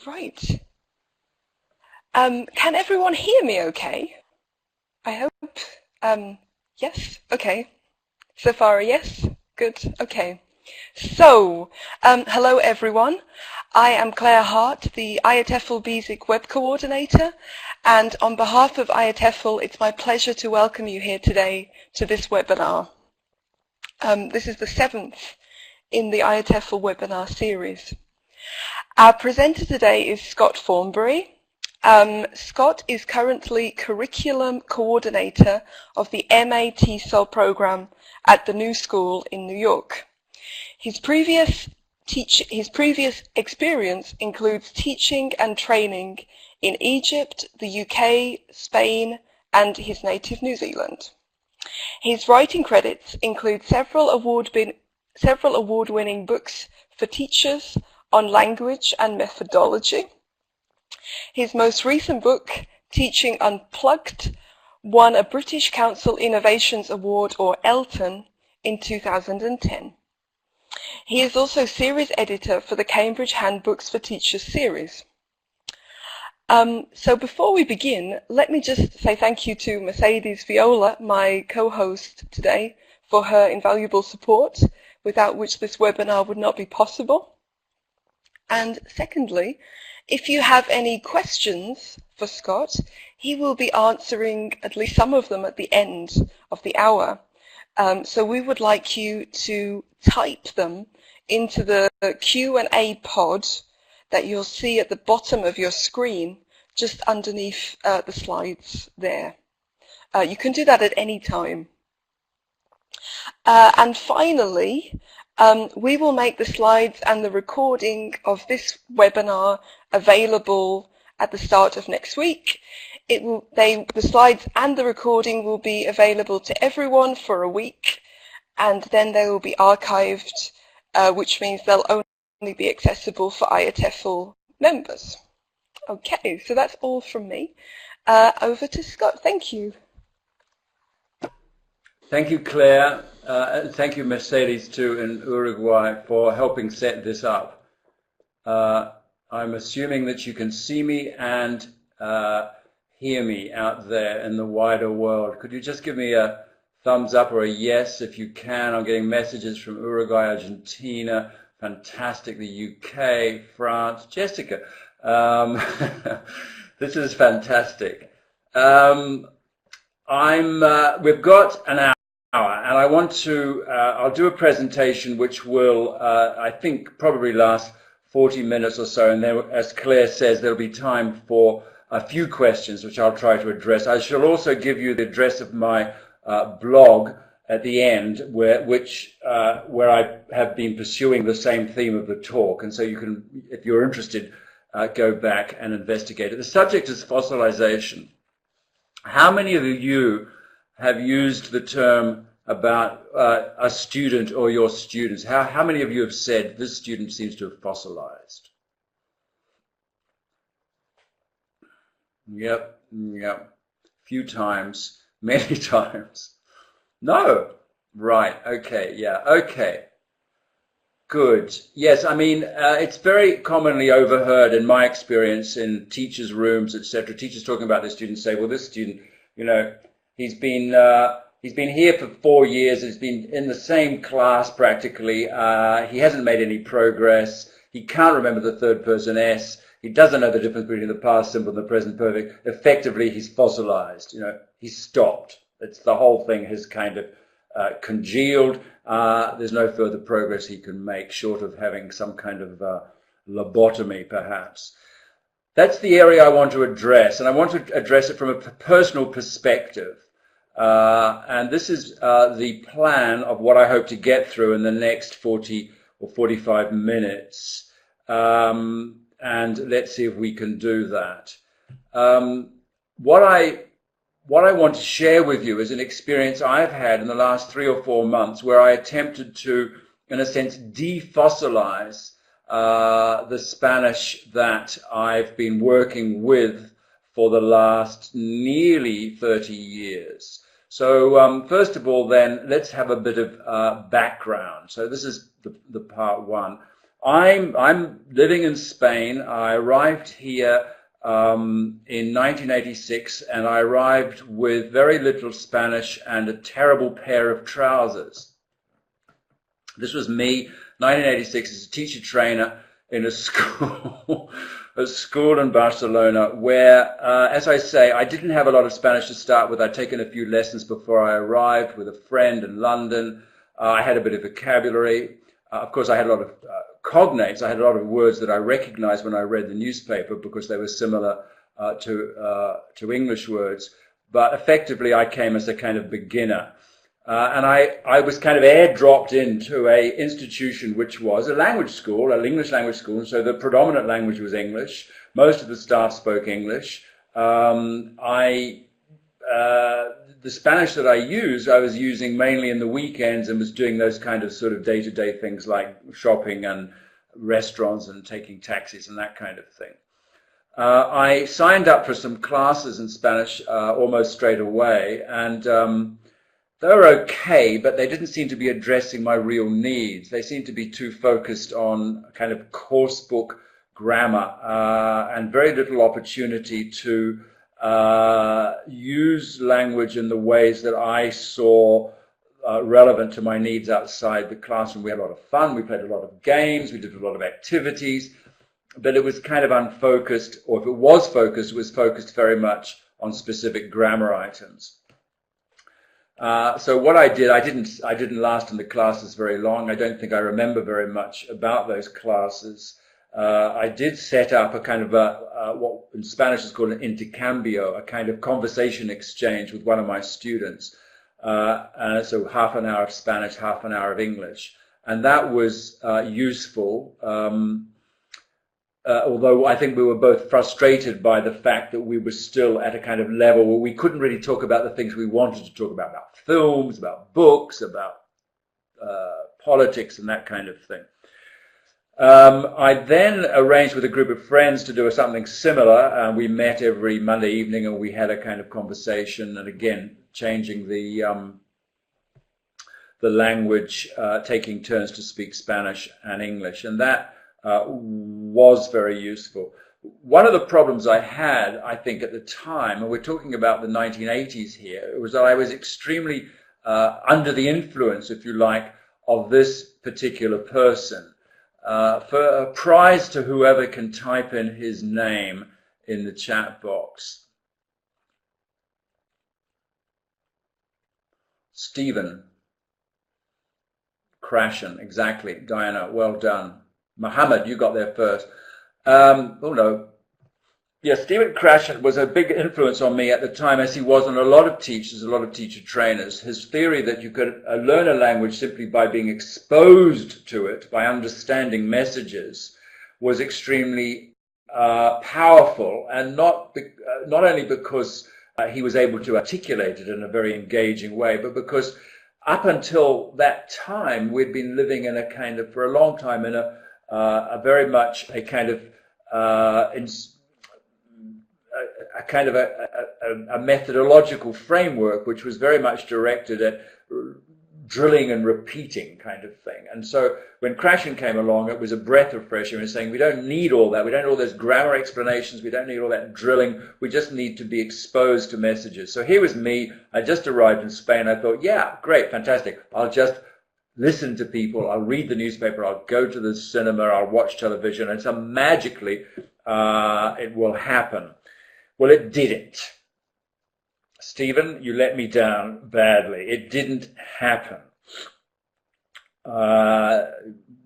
Right. Can everyone hear me okay? I hope. Yes? Okay. So far a yes? Good. Okay. So, hello everyone. I am Claire Hart, the IATEFL BASIC Web Coordinator, and on behalf of IATEFL, it's my pleasure to welcome you here today to this webinar. This is the 7th in the IATEFL webinar series. Our presenter today is Scott Thornbury. Scott is currently Curriculum Coordinator of the MA TESOL program at the New School in New York. His previous experience includes teaching and training in Egypt, the UK, Spain, and his native New Zealand. His writing credits include several award-winning books for teachers on language and methodology. His most recent book, Teaching Unplugged, won a British Council Innovations Award, or ELTON, in 2010. He is also series editor for the Cambridge Handbooks for Teachers series. So before we begin, let me just say thank you to Mercedes Viola, my co-host today, for her invaluable support, without which this webinar would not be possible. And secondly, if you have any questions for Scott, he will be answering at least some of them at the end of the hour. So we would like you to type them into the Q&A pod that you'll see at the bottom of your screen, just underneath the slides there. You can do that at any time. And finally, we will make the slides and the recording of this webinar available at the start of next week. The slides and the recording will be available to everyone for a week, and then they will be archived, which means they'll only be accessible for IATEFL members. Okay, so that's all from me. Over to Scott. Thank you. Thank you, Claire. Thank you, Mercedes, too, in Uruguay, for helping set this up. I'm assuming that you can see me and hear me out there in the wider world. Could you just give me a thumbs up or a yes if you can? I'm getting messages from Uruguay, Argentina, fantastic, the UK, France. Jessica, this is fantastic. We've got an hour, and I want to, I'll do a presentation which will, I think, probably last 40 minutes or so, and then, as Claire says, there'll be time for a few questions, which I'll try to address. I shall also give you the address of my blog at the end, where I have been pursuing the same theme of the talk, and so you can, if you're interested, go back and investigate it. The subject is fossilization. How many of you have used the term about a student or your students? How many of you have said, this student seems to have fossilized? Yep. Few times, many times. No. Right. Okay. Yeah. Okay. Good. Yes. I mean, it's very commonly overheard in my experience in teachers' rooms, etc. Teachers talking about their students say, well, this student, you know, he's been here for 4 years. He's been in the same class practically. He hasn't made any progress. He can't remember the third person S. He doesn't know the difference between the past simple and the present perfect. Effectively, he's fossilized. You know, he's stopped. It's the whole thing has kind of congealed. There's no further progress he can make short of having some kind of lobotomy, perhaps. That's the area I want to address, and I want to address it from a personal perspective. And this is the plan of what I hope to get through in the next 40 or 45 minutes. And let's see if we can do that. What I want to share with you is an experience I've had in the last 3 or 4 months where I attempted to, in a sense, defossilize the Spanish that I've been working with for the last nearly 30 years. So first of all, then, let's have a bit of background. So this is the part one. I'm living in Spain. I arrived here in 1986, and I arrived with very little Spanish and a terrible pair of trousers. This was me, 1986, as a teacher trainer in a school, a school in Barcelona, where, as I say, I didn't have a lot of Spanish to start with. I'd taken a few lessons before I arrived with a friend in London. I had a bit of vocabulary. Of course, I had a lot of cognates. I had a lot of words that I recognized when I read the newspaper because they were similar to English words. But effectively, I came as a kind of beginner. And I was kind of airdropped into a institution which was a language school, an English language school, and so the predominant language was English. Most of the staff spoke English. The Spanish that I was using mainly in the weekends and was doing those kind of sort of day-to-day things like shopping and restaurants and taking taxis and that kind of thing. I signed up for some classes in Spanish almost straight away, and they were okay, but they didn't seem to be addressing my real needs. They seemed to be too focused on kind of course book grammar and very little opportunity to use language in the ways that I saw relevant to my needs outside the classroom. We had a lot of fun. We played a lot of games. We did a lot of activities. But it was kind of unfocused, or if it was focused, it was focused very much on specific grammar items. So what I did, I didn't last in the classes very long. I don't think I remember very much about those classes. I did set up a kind of what in Spanish is called an intercambio, a kind of conversation exchange with one of my students. So half an hour of Spanish, half an hour of English. And that was useful, although I think we were both frustrated by the fact that we were still at a kind of level where we couldn't really talk about the things we wanted to talk about films, about books, about politics and that kind of thing. I then arranged with a group of friends to do something similar. We met every Monday evening and we had a kind of conversation, and again, changing the language, taking turns to speak Spanish and English, and that was very useful. One of the problems I had, I think, at the time, and we're talking about the 1980s here, was that I was extremely under the influence, if you like, of this particular person. For a prize to whoever can type in his name in the chat box. Stephen Krashen, exactly. Diana, well done. Mohammed, you got there first. Oh no. Yeah, Stephen Krashen was a big influence on me at the time, as he was on a lot of teachers, a lot of teacher trainers. His theory that you could learn a language simply by being exposed to it, by understanding messages, was extremely powerful, and not only because he was able to articulate it in a very engaging way, but because up until that time we'd been living in a kind of, for a long time, in a very much a kind of a methodological framework which was very much directed at drilling and repeating kind of thing. And so when Krashen came along, it was a breath of fresh air, saying we don't need all that. We don't need all those grammar explanations. We don't need all that drilling. We just need to be exposed to messages. So here was me. I just arrived in Spain. I thought, yeah, great, fantastic. I'll just listen to people. I'll read the newspaper. I'll go to the cinema. I'll watch television. And so magically it will happen. Well, it didn't. Stephen, you let me down badly. It didn't happen.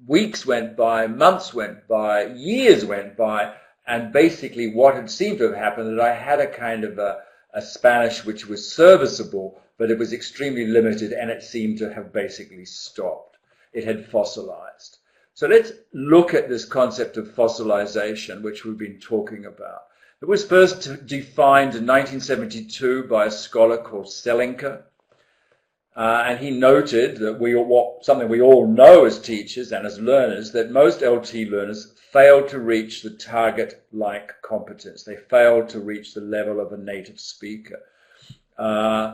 Weeks went by, months went by, years went by, and basically what had seemed to have happened, that I had a kind of a Spanish which was serviceable, but it was extremely limited, and it seemed to have basically stopped. It had fossilized. So let's look at this concept of fossilization, which we've been talking about. It was first defined in 1972 by a scholar called Selinker, and he noted that something we all know as teachers and as learners, that most LT learners fail to reach the target-like competence. They fail to reach the level of a native speaker.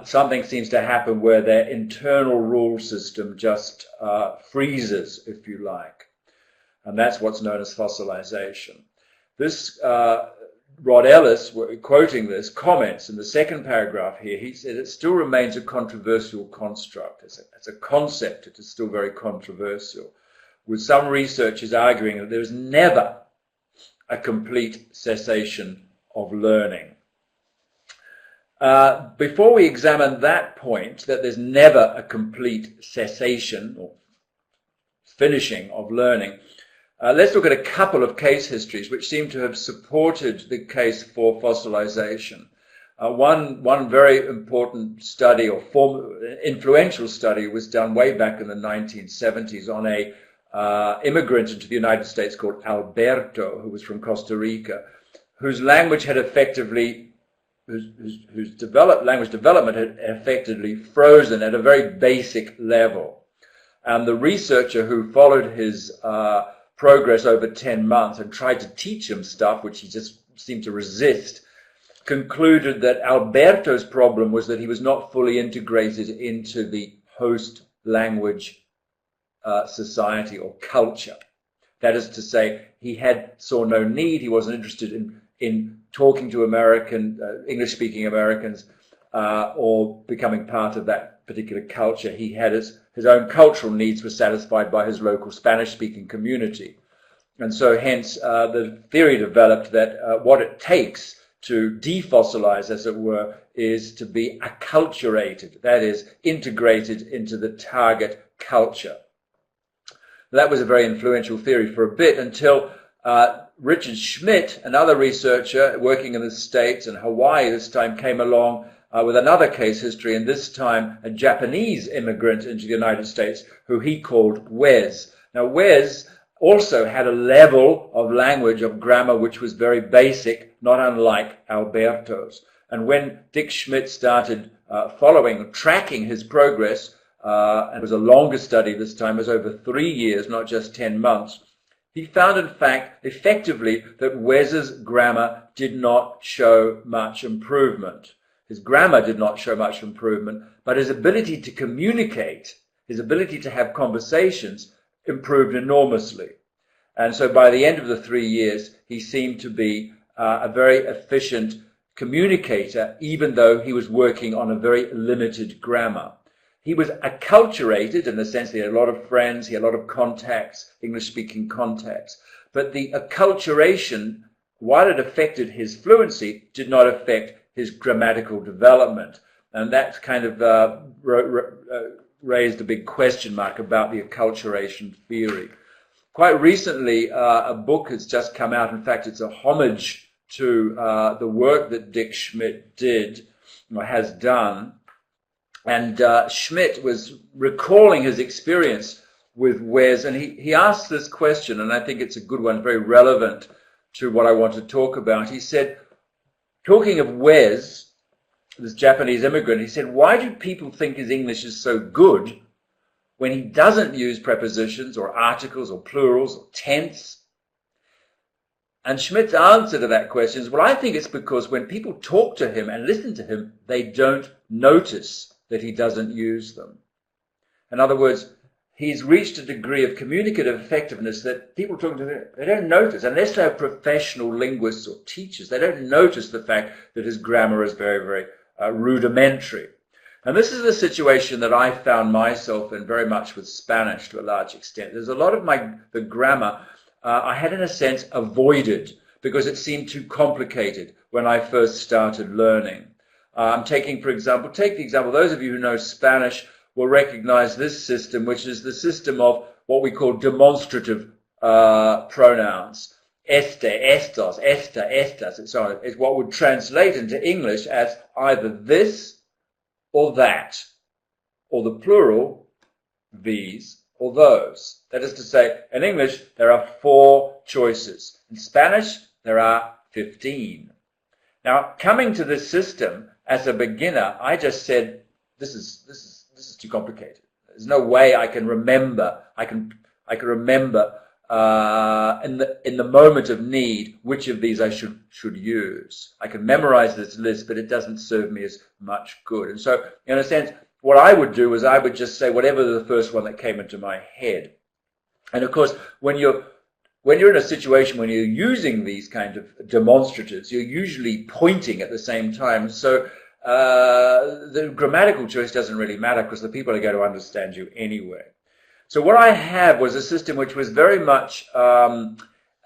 Something seems to happen where their internal rule system just freezes, if you like. And that's what's known as fossilization. This, Rod Ellis, quoting this, comments in the second paragraph here, he said it still remains a controversial construct. As a concept, it is still very controversial, with some researchers arguing that there is never a complete cessation of learning. Before we examine that point, that there's never a complete cessation or finishing of learning, let's look at a couple of case histories which seem to have supported the case for fossilization. One very important study or influential study was done way back in the 1970s on a immigrant into the United States called Alberto, who was from Costa Rica, whose language had effectively whose language development had effectively frozen at a very basic level. And the researcher who followed his progress over 10 months and tried to teach him stuff which he just seemed to resist, concluded that Alberto's problem was that he was not fully integrated into the host language society or culture. That is to say, he saw no need, he wasn't interested in talking to English-speaking Americans or becoming part of that particular culture. He had his own cultural needs were satisfied by his local Spanish-speaking community. And so hence the theory developed that what it takes to defossilize, as it were, is to be acculturated, that is, integrated into the target culture. That was a very influential theory for a bit until Richard Schmidt, another researcher working in the States and Hawaii this time, came along with another case history, and this time a Japanese immigrant into the United States who he called Wes. Now Wes also had a level of language, of grammar, which was very basic, not unlike Alberto's. And when Dick Schmidt started tracking his progress, it was a longer study this time, it was over 3 years, not just 10 months, he found, in fact, effectively that Wes's grammar did not show much improvement. His grammar did not show much improvement, but his ability to communicate, his ability to have conversations, improved enormously. And so by the end of the 3 years, he seemed to be a very efficient communicator, even though he was working on a very limited grammar. He was acculturated in the sense that he had a lot of friends, he had a lot of contacts, English-speaking contacts. But the acculturation, while it affected his fluency, did not affect his grammatical development. And that kind of raised a big question mark about the acculturation theory. Quite recently, a book has just come out. In fact, it's a homage to the work that Dick Schmidt did, or has done. And Schmidt was recalling his experience with Wes, and he asked this question, and I think it's a good one, very relevant to what I want to talk about. He said, talking of Wes, this Japanese immigrant, he said, why do people think his English is so good when he doesn't use prepositions or articles or plurals or tense? And Schmidt's answer to that question is, well, I think it's because when people talk to him and listen to him, they don't notice that he doesn't use them. In other words, he's reached a degree of communicative effectiveness that people talking to him, they don't notice. Unless they're professional linguists or teachers, they don't notice the fact that his grammar is very, very rudimentary. And this is a situation that I found myself in very much with Spanish to a large extent. There's a lot of the grammar I had, in a sense, avoided because it seemed too complicated when I first started learning. I'm taking, for example, those of you who know Spanish will recognize this system, which is the system of what we call demonstrative pronouns. Este, estos, esta, estas, and so on. It's what would translate into English as either this or that, or the plural, these or those. That is to say, in English, there are 4 choices. In Spanish, there are 15. Now, coming to this system, as a beginner, I just said, this is too complicated. There's no way I can remember. I can remember in the moment of need which of these I should use. I can memorize this list, but it doesn't serve me as much good. And so, in a sense, what I would do is I would just say whatever the first one that came into my head. And of course, when you're when you're in a situation when you're using these kind of demonstratives, you're usually pointing at the same time. So the grammatical choice doesn't really matter because the people are going to understand you anyway. So what I had was a system which was very much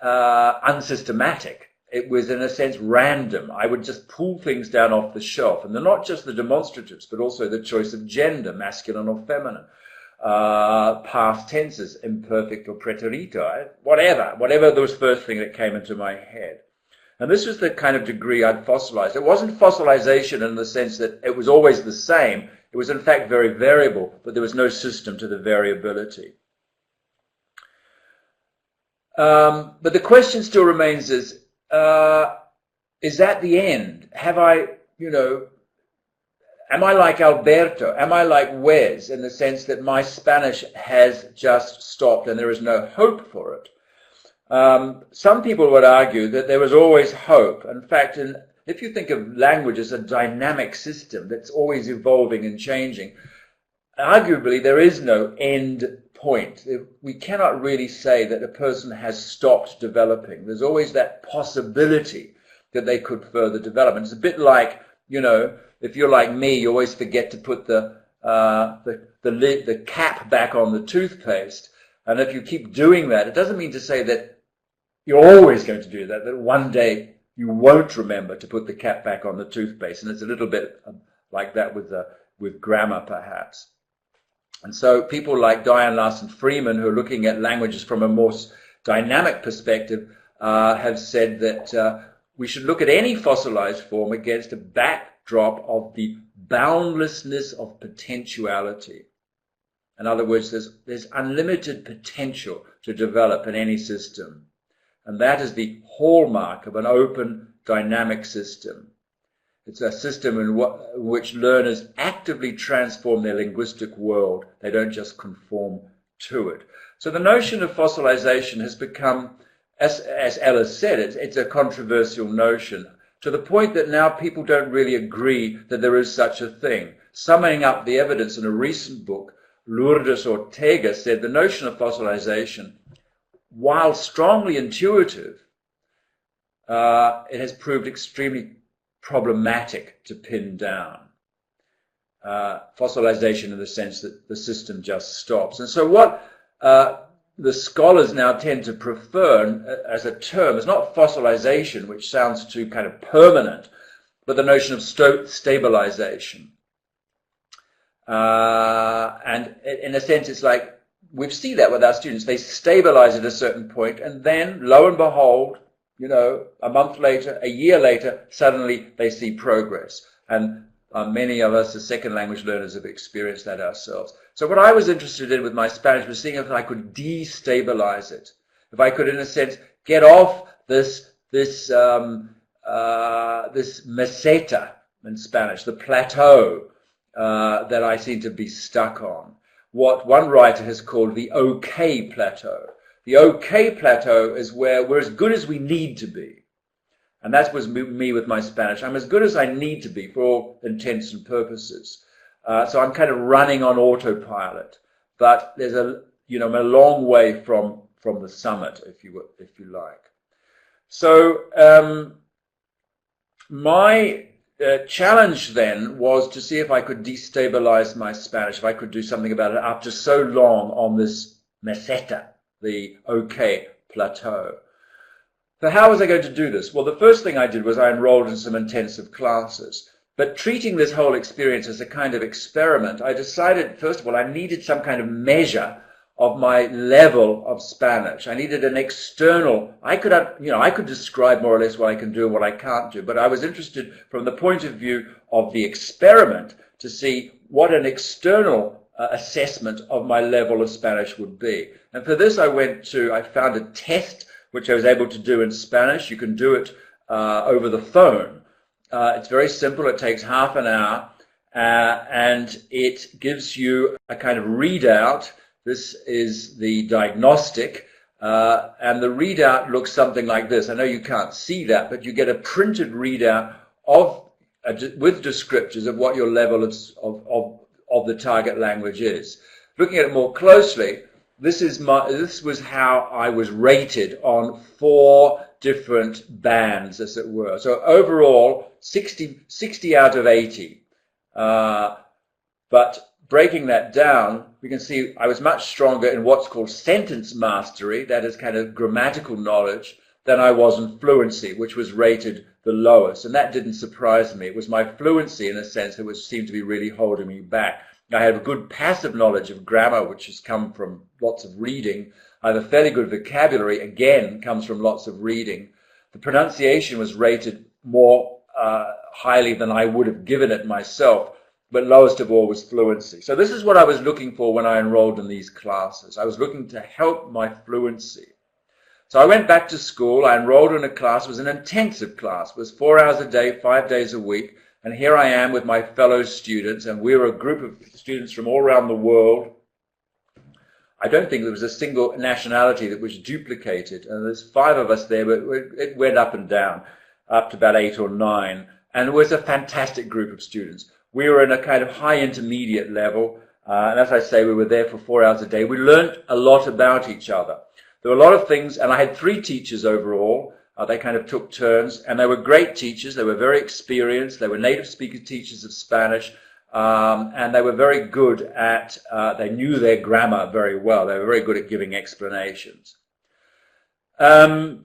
unsystematic. It was, in a sense, random. I would just pull things down off the shelf. And they're not just the demonstratives, but also the choice of gender, masculine or feminine, past tenses, imperfect or preterito, whatever the first thing that came into my head. And this was the kind of degree I'd fossilized. It wasn't fossilization in the sense that it was always the same. It was, in fact, very variable, but there was no system to the variability. But the question still remains is that the end? Have I, am I like Alberto? Am I like Wes in the sense that my Spanish has just stopped and there is no hope for it? Some people would argue that there was always hope. In fact, if you think of language as a dynamic system that's always evolving and changing, arguably there is no end point. We cannot really say that a person has stopped developing. There's always that possibility that they could further develop. And it's a bit like, if you're like me, you always forget to put the cap back on the toothpaste. And if you keep doing that, it doesn't mean to say that you're always going to do that, that one day you won't remember to put the cap back on the toothpaste. And it's a little bit like that with grammar, perhaps. And so people like Diane Larson Freeman, who are looking at languages from a more dynamic perspective, have said that we should look at any fossilized form against a backdrop of the boundlessness of potentiality. In other words, there's unlimited potential to develop in any system. And that is the hallmark of an open, dynamic system. It's a system in which learners actively transform their linguistic world. They don't just conform to it. So the notion of fossilization has become, as Ellis said, it's a controversial notion, to the point that now people don't really agree that there is such a thing. Summing up the evidence in a recent book, Lourdes Ortega said the notion of fossilization, while strongly intuitive, it has proved extremely problematic to pin down. Fossilization in the sense that the system just stops. And so what the scholars now tend to prefer as a term is not fossilization, which sounds too kind of permanent, but the notion of stabilization. And in a sense, it's like we see that with our students. They stabilize at a certain point, and then, lo and behold, a month later, a year later, suddenly they see progress. And many of us as second language learners have experienced that ourselves. So what I was interested in with my Spanish was seeing if I could destabilize it. If I could, in a sense, get off this meseta in Spanish, the plateau that I seem to be stuck on. What one writer has called the okay plateau. The okay plateau is where we're as good as we need to be. And that was me with my Spanish. I'm as good as I need to be for all intents and purposes. So I'm kind of running on autopilot. But there's a long way from the summit, if you like. So my challenge then was to see if I could destabilize my Spanish, if I could do something about it after so long on this meseta, the okay plateau. So how was I going to do this? Well, the first thing I did was I enrolled in some intensive classes. But treating this whole experience as a kind of experiment, I decided, first of all, I needed some kind of measure of my level of Spanish. I needed an external, I could describe more or less what I can do and what I can't do, but I was interested from the point of view of the experiment to see what an external assessment of my level of Spanish would be. And for this I found a test which I was able to do in Spanish. You can do it over the phone. It's very simple. It takes half an hour, and it gives you a kind of readout. This is the Diagnostic, and the readout looks something like this. I know you can't see that, but you get a printed readout with descriptors of what your level of the target language is. Looking at it more closely, this was how I was rated on 4 different bands, as it were. So overall, 60 out of 80. But breaking that down, we can see I was much stronger in what's called sentence mastery, that is kind of grammatical knowledge, than I was in fluency, which was rated the lowest. And that didn't surprise me. It was my fluency, in a sense, that seemed to be really holding me back. I have a good passive knowledge of grammar, which has come from lots of reading. I have a fairly good vocabulary, again, comes from lots of reading. The pronunciation was rated more highly than I would have given it myself, but lowest of all was fluency. So this is what I was looking for when I enrolled in these classes. I was looking to help my fluency. So I went back to school. I enrolled in a class. It was an intensive class. It was 4 hours a day, 5 days a week. And here I am with my fellow students, and we were a group of students from all around the world. I don't think there was a single nationality that was duplicated. And there's 5 of us there, but it went up and down, up to about 8 or 9. And it was a fantastic group of students. We were in a kind of high intermediate level. And as I say, we were there for 4 hours a day. We learned a lot about each other. There were a lot of things, and I had 3 teachers overall. They kind of took turns, and they were great teachers. They were very experienced. They were native speaker teachers of Spanish, and they were very good at, they knew their grammar very well. They were very good at giving explanations. But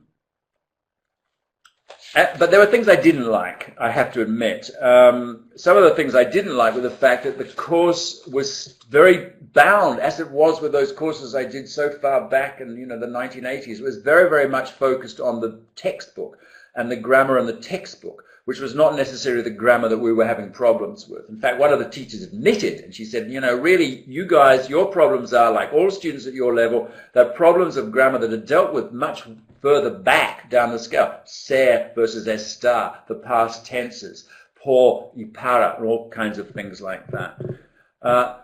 there were things I didn't like, I have to admit. Some of the things I didn't like were the fact that the course was very bound, as it was with those courses I did so far back in the 1980s. It was very, very much focused on the textbook and the grammar in the textbook, which was not necessarily the grammar that we were having problems with. In fact, one of the teachers admitted, and she said, really, you guys, your problems are like all students at your level. They're problems of grammar that are dealt with much further back down the scale. Ser versus estar, the past tenses, por y para, and all kinds of things like that.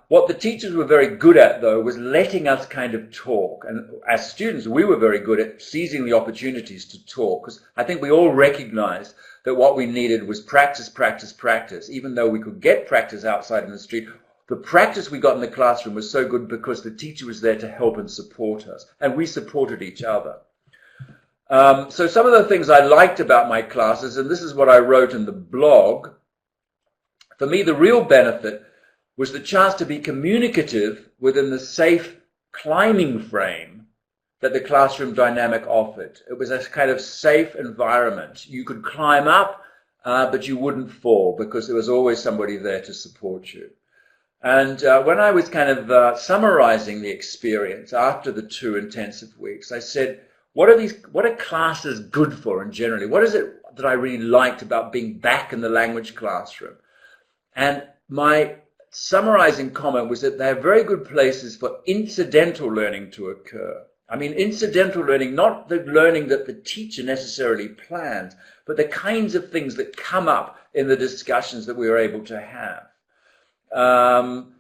What the teachers were very good at, though, was letting us kind of talk. And as students, we were very good at seizing the opportunities to talk, because I think we all recognized that what we needed was practice, practice, practice. Even though we could get practice outside in the street, the practice we got in the classroom was so good because the teacher was there to help and support us, and we supported each other. So some of the things I liked about my classes, and this is what I wrote in the blog, for me the real benefit was the chance to be communicative within the safe climbing frame that the classroom dynamic offered. It was a kind of safe environment. You could climb up, but you wouldn't fall because there was always somebody there to support you. And when I was kind of summarizing the experience after the 2 intensive weeks, I said, what are classes good for, and generally? What is it that I really liked about being back in the language classroom? And my summarizing comment was that they're very good places for incidental learning to occur. I mean, incidental learning, not the learning that the teacher necessarily plans, but the kinds of things that come up in the discussions that we were able to have.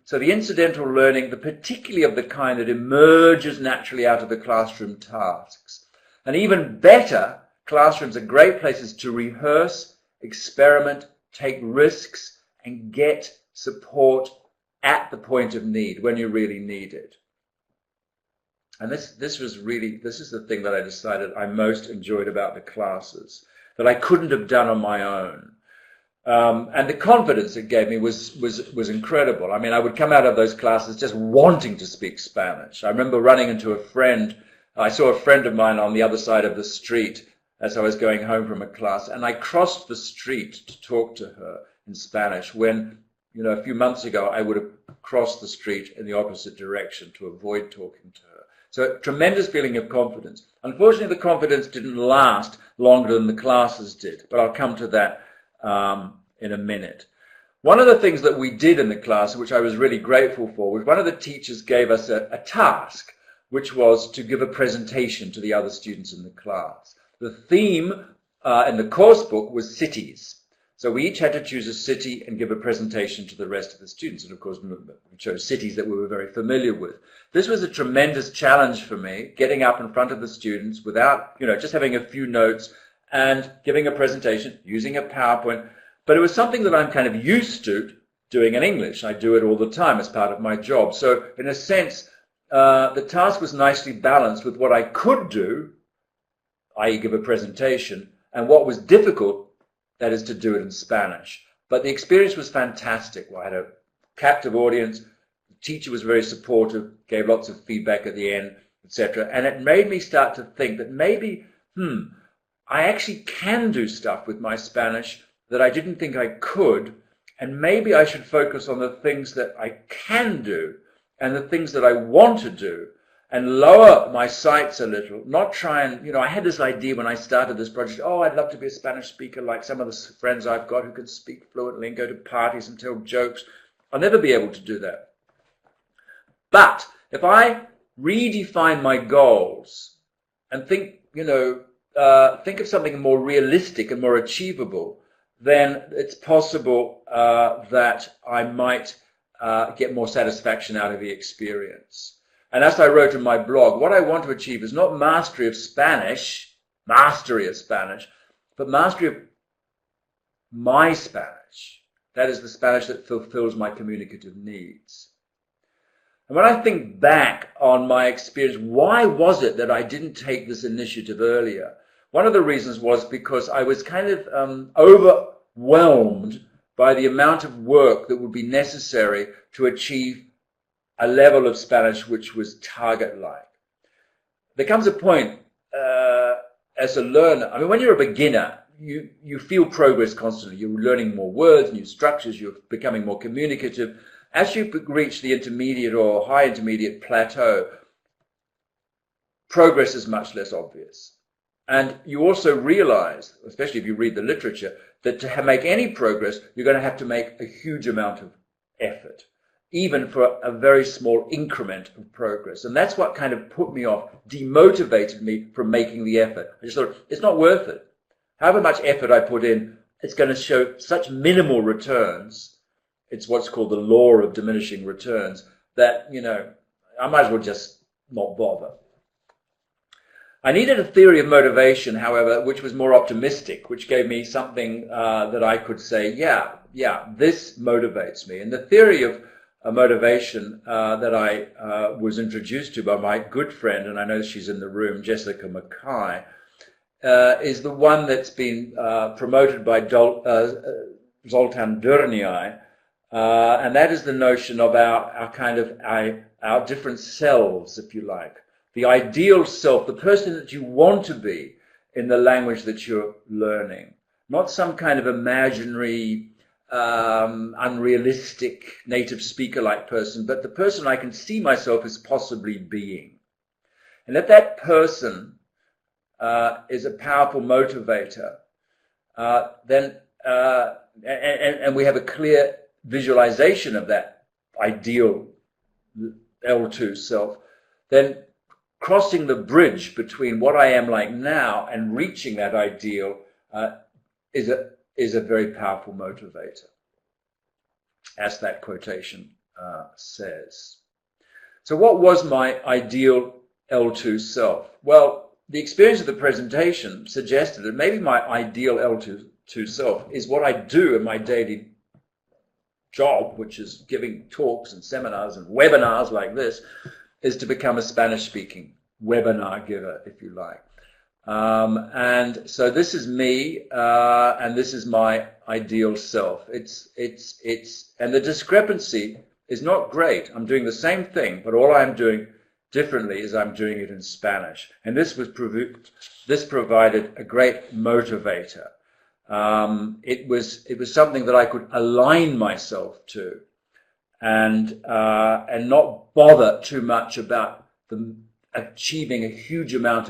So the incidental learning, particularly of the kind that emerges naturally out of the classroom tasks. And even better, classrooms are great places to rehearse, experiment, take risks, and get support at the point of need, when you really need it. And this is the thing that I decided I most enjoyed about the classes, that I couldn't have done on my own. And the confidence it gave me was incredible. I mean, I would come out of those classes just wanting to speak Spanish. I remember running into a friend. I saw a friend of mine on the other side of the street as I was going home from a class, and I crossed the street to talk to her in Spanish when, a few months ago, I would have crossed the street in the opposite direction to avoid talking to her. So a tremendous feeling of confidence. Unfortunately, the confidence didn't last longer than the classes did, but I'll come to that in a minute. One of the things that we did in the class, which I was really grateful for, was one of the teachers gave us a task, which was to give a presentation to the other students in the class. The theme in the course book was cities. So we each had to choose a city and give a presentation to the rest of the students. And of course, we chose cities that we were very familiar with. This was a tremendous challenge for me, getting up in front of the students without, just having a few notes and giving a presentation, using a PowerPoint. But it was something that I'm kind of used to doing in English. I do it all the time as part of my job. So in a sense, the task was nicely balanced with what I could do, i.e. give a presentation, and what was difficult, that is to do it in Spanish. But the experience was fantastic. I had a captive audience. The teacher was very supportive, gave lots of feedback at the end, etc. And it made me start to think that maybe, I actually can do stuff with my Spanish that I didn't think I could, and maybe I should focus on the things that I can do and the things that I want to do, and lower my sights a little, not try and, I had this idea when I started this project, I'd love to be a Spanish speaker like some of the friends I've got who can speak fluently and go to parties and tell jokes. I'll never be able to do that. But if I redefine my goals and think, think of something more realistic and more achievable, then it's possible that I might get more satisfaction out of the experience. And as I wrote in my blog, what I want to achieve is not mastery of Spanish, but mastery of my Spanish. That is the Spanish that fulfills my communicative needs. And when I think back on my experience, why was it that I didn't take this initiative earlier? One of the reasons was because I was kind of overwhelmed by the amount of work that would be necessary to achieve a level of Spanish which was target-like. There comes a point as a learner, when you're a beginner, you feel progress constantly. You're learning more words, new structures, you're becoming more communicative. As you reach the intermediate or high intermediate plateau, progress is much less obvious. And you also realize, especially if you read the literature, that to make any progress, you're going to have to make a huge amount of effort, even for a very small increment of progress. And that's what kind of put me off, demotivated me from making the effort. I just thought, it's not worth it. However much effort I put in, it's going to show such minimal returns. It's what's called the law of diminishing returns, that, I might as well just not bother. I needed a theory of motivation, however, which was more optimistic, which gave me something that I could say, yeah, this motivates me. And the theory of motivation that I was introduced to by my good friend, and I know she's in the room, Jessica Mackay, is the one that's been promoted by Zoltan Durniai, and that is the notion of our different selves, if you like. The ideal self, the person that you want to be in the language that you're learning. Not some kind of imaginary, unrealistic native speaker-like person, but the person I can see myself as possibly being. And if that person is a powerful motivator, then and we have a clear visualization of that ideal L2 self, then crossing the bridge between what I am like now and reaching that ideal is a very powerful motivator, as that quotation says. So what was my ideal L2 self? Well, the experience of the presentation suggested that maybe my ideal L2 self is what I do in my daily job, which is giving talks and seminars and webinars like this, is to become a Spanish-speaking webinar giver, if you like. And so this is me, and this is my ideal self. And the discrepancy is not great. I'm doing the same thing, but all I'm doing differently is I'm doing it in Spanish. And this provided a great motivator. It was something that I could align myself to, and not bother too much about achieving a huge amount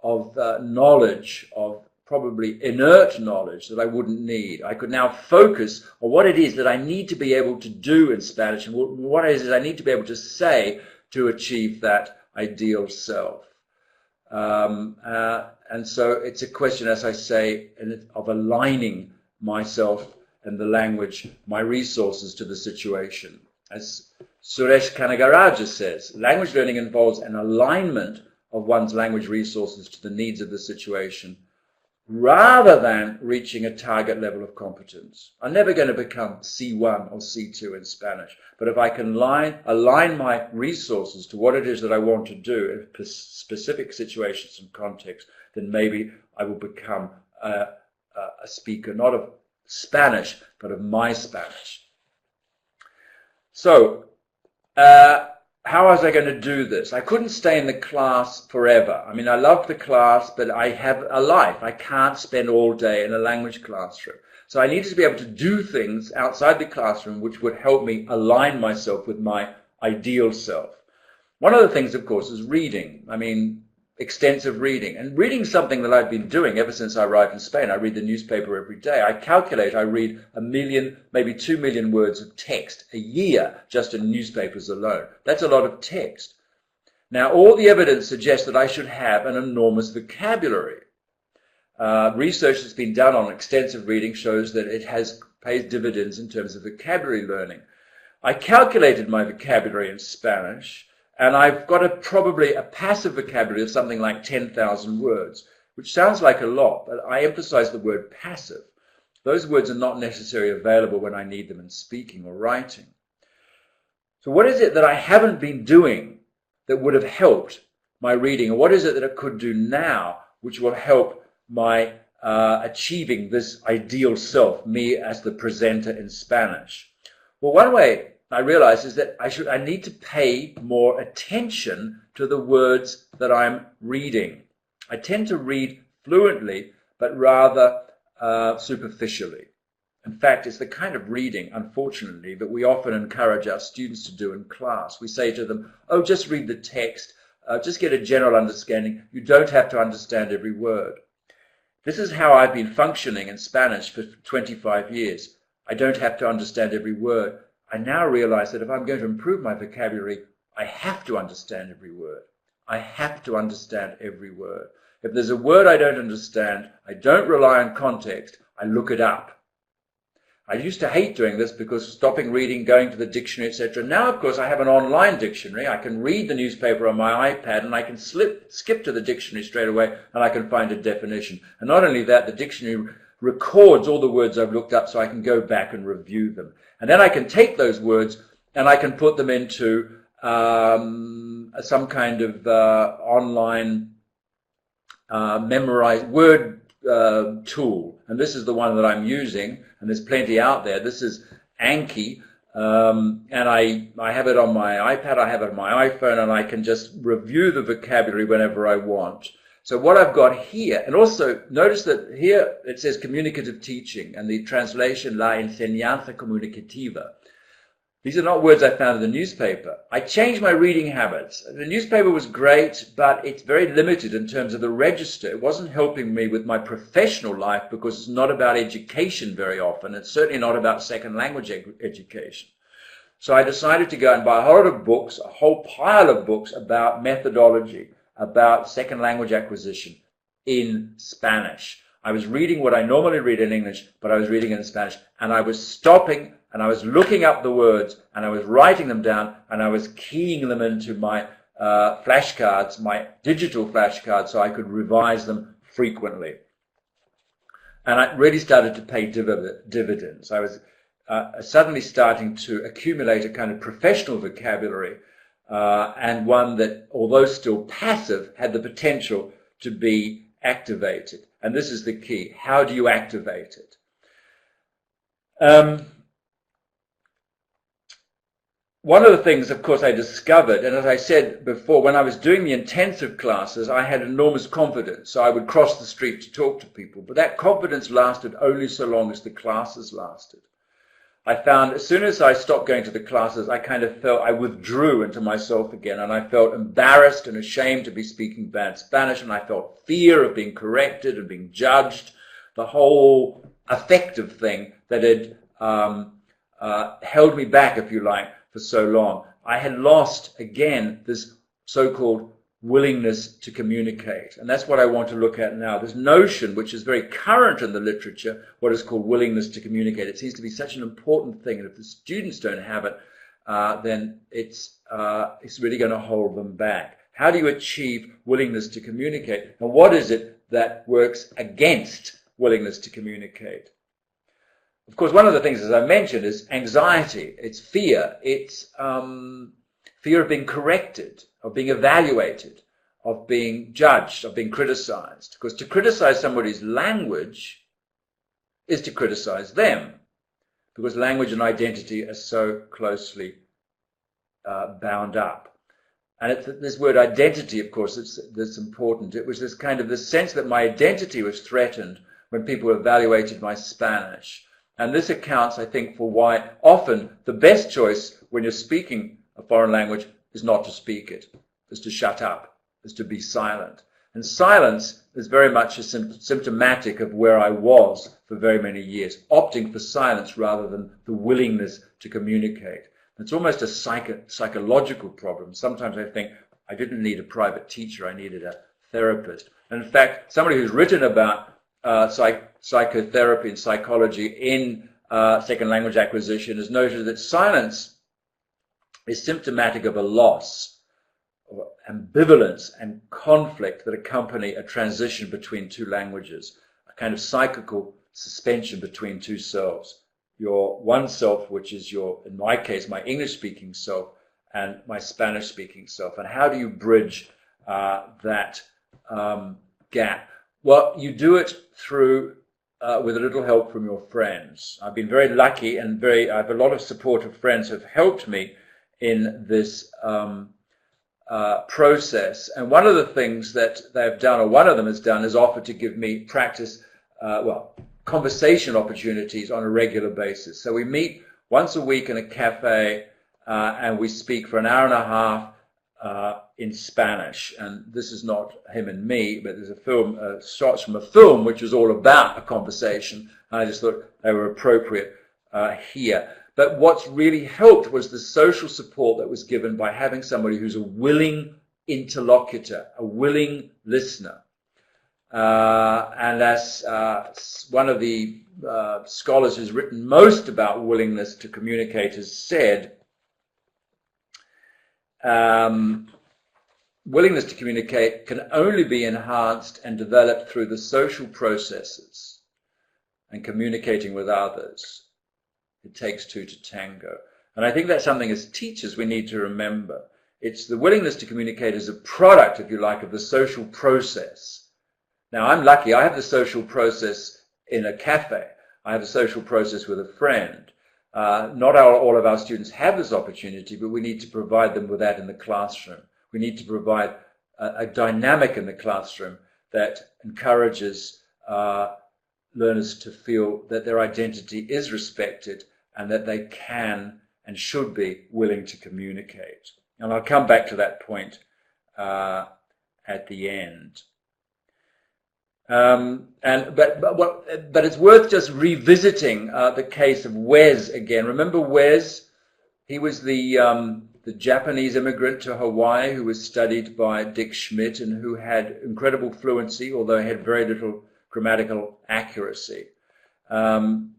of knowledge, of probably inert knowledge that I wouldn't need. I could now focus on what it is that I need to be able to do in Spanish, and what it is I need to be able to say to achieve that ideal self. And so it's a question, as I say, of aligning myself and the language, my resources, to the situation. As Suresh Kanagaraja says, language learning involves an alignment of one's language resources to the needs of the situation. rather than reaching a target level of competence. I'm never going to become C1 or C2 in Spanish, but if I can align my resources to what it is that I want to do in specific situations and contexts, then maybe I will become a speaker, not of Spanish, but of my Spanish. So, how was I going to do this? I couldn't stay in the class forever. I mean, I love the class, but I have a life. I can't spend all day in a language classroom. So I needed to be able to do things outside the classroom which would help me align myself with my ideal self. One of the things, of course, is reading. I mean, extensive reading. And reading something that I've been doing ever since I arrived in Spain. I read the newspaper every day. I calculate I read 1 million, maybe 2 million words of text a year just in newspapers alone. That's a lot of text. Now, all the evidence suggests that I should have an enormous vocabulary. Research that's been done on extensive reading shows that it pays dividends in terms of vocabulary learning. I calculated my vocabulary in Spanish, and I've got probably a passive vocabulary of something like 10,000 words, which sounds like a lot, but I emphasize the word passive. Those words are not necessarily available when I need them in speaking or writing. So what is it that I haven't been doing that would have helped my reading? And what is it that I could do now which will help my achieving this ideal self, me as the presenter in Spanish? Well, one way I realize is that I need to pay more attention to the words that I'm reading. I tend to read fluently, but rather superficially. In fact, it's the kind of reading, unfortunately, that we often encourage our students to do in class. We say to them, oh, just read the text, just get a general understanding. You don't have to understand every word. This is how I've been functioning in Spanish for 25 years. I don't have to understand every word. I now realize that if I'm going to improve my vocabulary, I have to understand every word. I have to understand every word. If there's a word I don't understand, I don't rely on context, I look it up. I used to hate doing this because stopping reading, going to the dictionary, etc. Now, of course, I have an online dictionary. I can read the newspaper on my iPad and I can skip to the dictionary straight away and I can find a definition. And not only that, the dictionary records all the words I've looked up so I can go back and review them. And then I can take those words and I can put them into some kind of online memorized word tool. And this is the one that I'm using, and there's plenty out there. This is Anki, and I have it on my iPad, I have it on my iPhone, and I can just review the vocabulary whenever I want. So what I've got here, and also notice that here it says communicative teaching, and the translation, la enseñanza comunicativa. These are not words I found in the newspaper. I changed my reading habits. The newspaper was great, but it's very limited in terms of the register. It wasn't helping me with my professional life because it's not about education very often. It's certainly not about second language education. So I decided to go and buy a whole lot of books, a whole pile of books about methodology, about second language acquisition in Spanish. I was reading what I normally read in English, but I was reading it in Spanish, and I was stopping and I was looking up the words and I was writing them down and I was keying them into my flashcards, my digital flashcards, so I could revise them frequently. And I really started to pay dividends. I was suddenly starting to accumulate a kind of professional vocabulary, and one that, although still passive, had the potential to be activated. And this is the key. How do you activate it? One of the things, of course, I discovered, and as I said before, when I was doing the intensive classes, I had enormous confidence. So I would cross the street to talk to people. But that confidence lasted only so long as the classes lasted. I found as soon as I stopped going to the classes, I kind of felt I withdrew into myself again, and I felt embarrassed and ashamed to be speaking bad Spanish, and I felt fear of being corrected and being judged, the whole affective thing that had held me back, if you like, for so long. I had lost, again, this so-called willingness to communicate. And that's what I want to look at now. This notion, which is very current in the literature, what is called willingness to communicate. It seems to be such an important thing. And if the students don't have it, then it's really going to hold them back. How do you achieve willingness to communicate? And what is it that works against willingness to communicate. Of course, one of the things, as I mentioned, is anxiety. It's fear. It's fear of being corrected, of being evaluated, of being judged, of being criticized. Because to criticize somebody's language is to criticize them, because language and identity are so closely bound up. And it's this word identity, of course, that's important. It was this kind of this sense that my identity was threatened when people evaluated my Spanish. And this accounts, I think, for why often the best choice when you're speaking a foreign language is not to speak it, is to shut up, is to be silent. And silence is very much symptomatic of where I was for very many years, opting for silence rather than the willingness to communicate. It's almost a psychological problem. Sometimes I think I didn't need a private teacher, I needed a therapist. And in fact, somebody who's written about psychotherapy and psychology in second language acquisition has noted that silence is symptomatic of a loss, or ambivalence and conflict that accompany a transition between two languages, a kind of psychical suspension between two selves. Your one self, which is your, in my case, my English-speaking self, and my Spanish-speaking self. And how do you bridge that gap? Well, you do it through, with a little help from your friends. I've been very lucky and I have a lot of supportive friends who have helped me in this process. And one of the things that they've done, or one of them has done, is offered to give me practice, conversation opportunities on a regular basis. So we meet once a week in a cafe and we speak for an hour and a half in Spanish. And this is not him and me, but there's a film, shots from a film which was all about a conversation. And I just thought they were appropriate here. But what's really helped was the social support that was given by having somebody who's a willing interlocutor, a willing listener. And as one of the scholars who's written most about willingness to communicate has said, willingness to communicate can only be enhanced and developed through the social processes and communicating with others. It takes two to tango. And I think that's something as teachers we need to remember. It's the willingness to communicate as a product, if you like, of the social process. Now, I'm lucky. I have the social process in a cafe. I have a social process with a friend. Not all of our students have this opportunity, but we need to provide them with that in the classroom. We need to provide a dynamic in the classroom that encourages learners to feel that their identity is respected and that they can and should be willing to communicate. And I'll come back to that point at the end. But it's worth just revisiting the case of Wes again. Remember Wes? He was the Japanese immigrant to Hawaii who was studied by Dick Schmidt and who had incredible fluency, although he had very little grammatical accuracy. And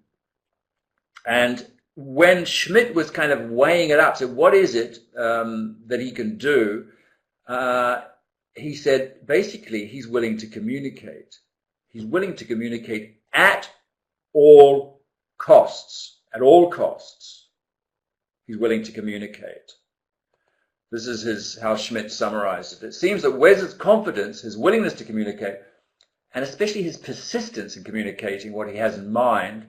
when Schmidt was kind of weighing it up, said, what is it that he can do? He said, basically, he's willing to communicate. He's willing to communicate at all costs. At all costs, he's willing to communicate. This is how Schmidt summarized it. It seems that Wes's confidence, his willingness to communicate, and especially his persistence in communicating what he has in mind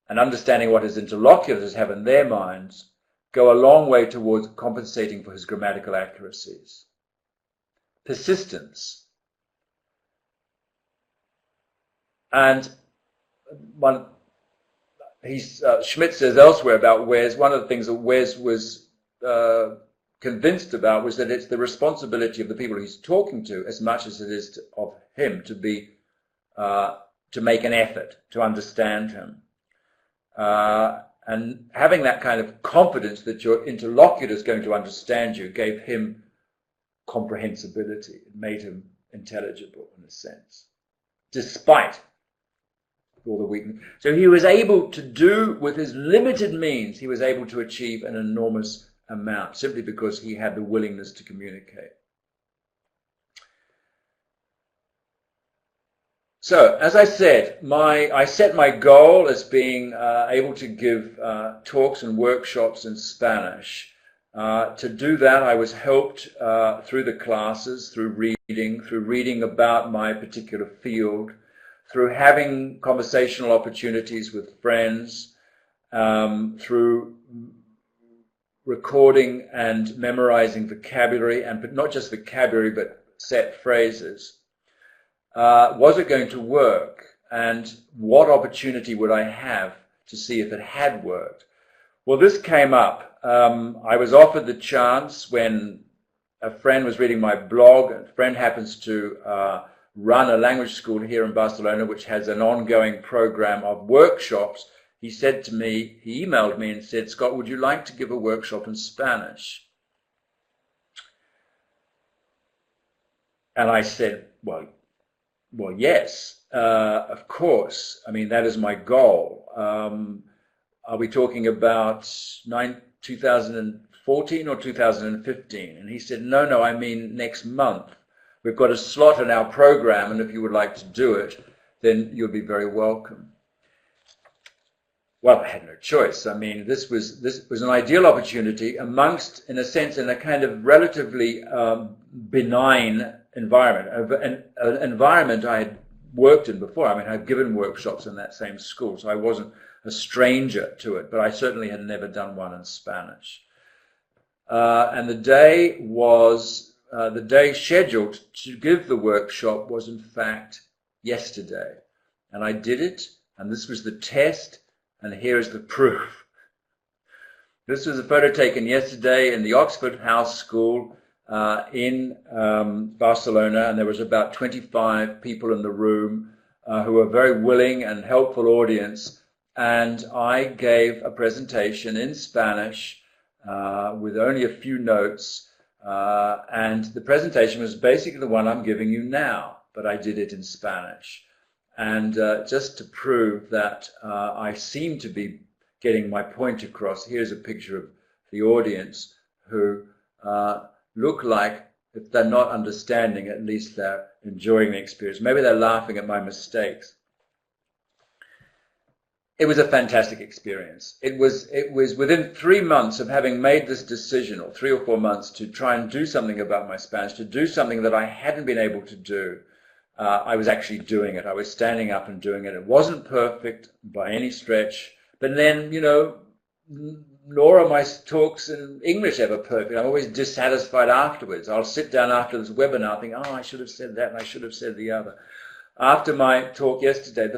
and understanding what his interlocutors have in their minds, go a long way towards compensating for his grammatical accuracies. Persistence. And Schmidt says elsewhere about Wes, one of the things that Wes was convinced about was that it's the responsibility of the people he's talking to as much as it is of him to make an effort to understand him. And having that kind of confidence that your interlocutor is going to understand you gave him comprehensibility. It made him intelligible in a sense, despite all the weakness. So he was able to do, with his limited means, he was able to achieve an enormous amount simply because he had the willingness to communicate. So, as I said, I set my goal as being able to give talks and workshops in Spanish. To do that, I was helped through the classes, through reading about my particular field, through having conversational opportunities with friends, through recording and memorizing vocabulary, and not just vocabulary, but set phrases. Was it going to work? And what opportunity would I have to see if it had worked? Well, this came up. I was offered the chance when a friend was reading my blog. A friend happens to run a language school here in Barcelona, which has an ongoing program of workshops. He said to me, he emailed me and said, "Scott, would you like to give a workshop in Spanish?" And I said, well, yes, of course. I mean, that is my goal. Are we talking about 2014 or 2015? And he said, no, I mean next month. We've got a slot in our program, and if you would like to do it, then you'll be very welcome. Well, I had no choice. I mean, this was an ideal opportunity amongst, in a sense, in a kind of relatively benign environment, an environment I had worked in before. I mean, I'd given workshops in that same school, so I wasn't a stranger to it, but I certainly had never done one in Spanish. And the day scheduled to give the workshop was in fact yesterday. And I did it, and this was the test, and here is the proof. This was a photo taken yesterday in the Oxford House School in Barcelona, and there was about 25 people in the room who were a very willing and helpful audience. And I gave a presentation in Spanish with only a few notes, and the presentation was basically the one I'm giving you now, but I did it in Spanish. And just to prove that I seem to be getting my point across, here's a picture of the audience who look like, if they're not understanding, at least they're enjoying the experience. Maybe they're laughing at my mistakes. It was a fantastic experience. It was within 3 months of having made this decision, or 3 or 4 months, to try and do something about my Spanish, to do something that I hadn't been able to do. I was actually doing it. I was standing up and doing it. It wasn't perfect by any stretch, but then, you know, nor are my talks in English ever perfect. I'm always dissatisfied afterwards. I'll sit down after this webinar and think, oh, I should have said that and I should have said the other. After my talk yesterday,